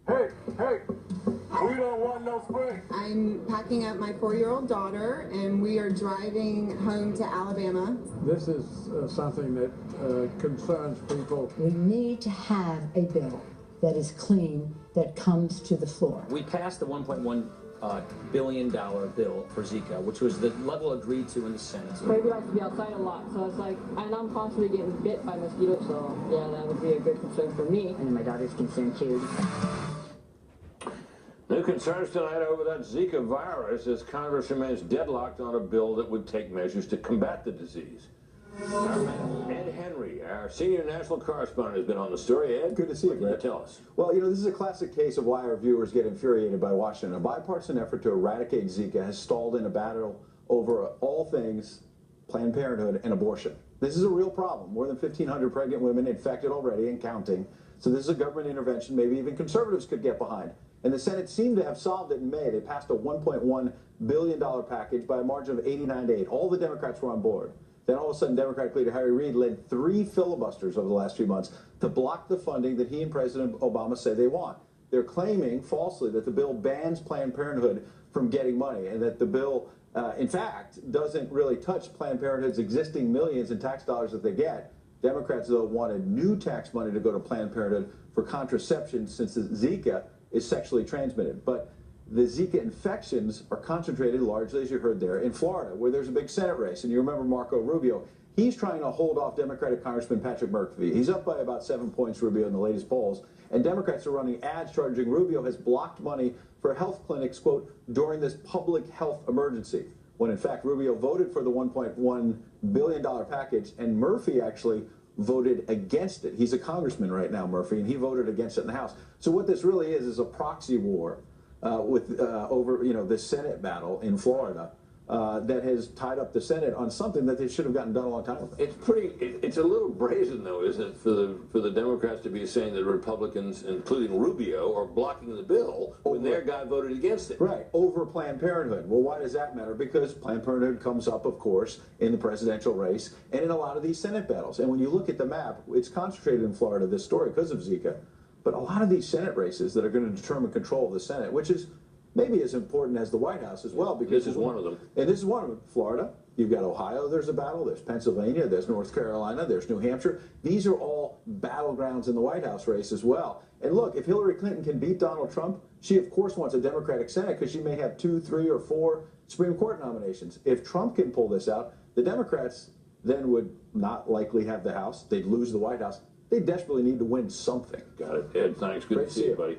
Hey, hey, we don't want no spring. I'm packing up my 4-year-old daughter, and we are driving home to Alabama. This is something that concerns people. We need to have a bill that is clean, that comes to the floor. We passed the $1.1 billion bill for Zika, which was the level agreed to in the Senate. Baby likes to be outside a lot, so it's like, and I'm constantly getting bit by mosquitoes, so yeah, that would be a good concern for me. And my daughter's concerned too. New concerns tonight over that Zika virus as Congress remains deadlocked on a bill that would take measures to combat the disease. Ed Henry, our senior national correspondent, has been on the story. Ed, good to see you, what can Brett. you tell us? Well, you know, this is a classic case of why our viewers get infuriated by Washington. A bipartisan effort to eradicate Zika has stalled in a battle over all things Planned Parenthood and abortion. This is a real problem. More than 1,500 pregnant women infected already and counting. So this is a government intervention maybe even conservatives could get behind. And the Senate seemed to have solved it in May. They passed a $1.1 billion package by a margin of 89-8. All the Democrats were on board. Then all of a sudden, Democratic leader Harry Reid led 3 filibusters over the last few months to block the funding that he and President Obama say they want. They're claiming falsely that the bill bans Planned Parenthood from getting money and that the bill, in fact, doesn't really touch Planned Parenthood's existing millions in tax dollars that they get. Democrats, though, wanted new tax money to go to Planned Parenthood for contraception since the Zika is sexually transmitted. But the Zika infections are concentrated largely, as you heard there, in Florida, where there's a big Senate race. And you remember Marco Rubio. He's trying to hold off Democratic Congressman Patrick Murphy. He's up by about 7 points, Rubio, in the latest polls. And Democrats are running ads charging Rubio has blocked money for health clinics, quote, during this public health emergency. When, in fact, Rubio voted for the $1.1 billion package, and Murphy actually voted against it. He's a congressman right now, Murphy, and he voted against it in the House. So what this really is a proxy war over, you know, this Senate battle in Florida that has tied up the Senate on something that they should have gotten done a long time ago. It's a little brazen, though, isn't it, for the Democrats to be saying that Republicans, including Rubio, are blocking the bill when their guy voted against it. Right, over Planned Parenthood. Well, why does that matter? Because Planned Parenthood comes up, of course, in the presidential race and in a lot of these Senate battles. And when you look at the map, it's concentrated in Florida, this story, because of Zika. But a lot of these Senate races that are going to determine control of the Senate, which is maybe as important as the White House as well. Because this is one of them. And this is one of them. Florida, you've got Ohio, there's a battle, there's Pennsylvania, there's North Carolina, there's New Hampshire. These are all battlegrounds in the White House race as well. And look, if Hillary Clinton can beat Donald Trump, she of course wants a Democratic Senate because she may have 2, 3, or 4 Supreme Court nominations. If Trump can pull this out, the Democrats then would not likely have the House. They'd lose the White House. They desperately need to win something. Got it. Ed, thanks. Good to see you, buddy.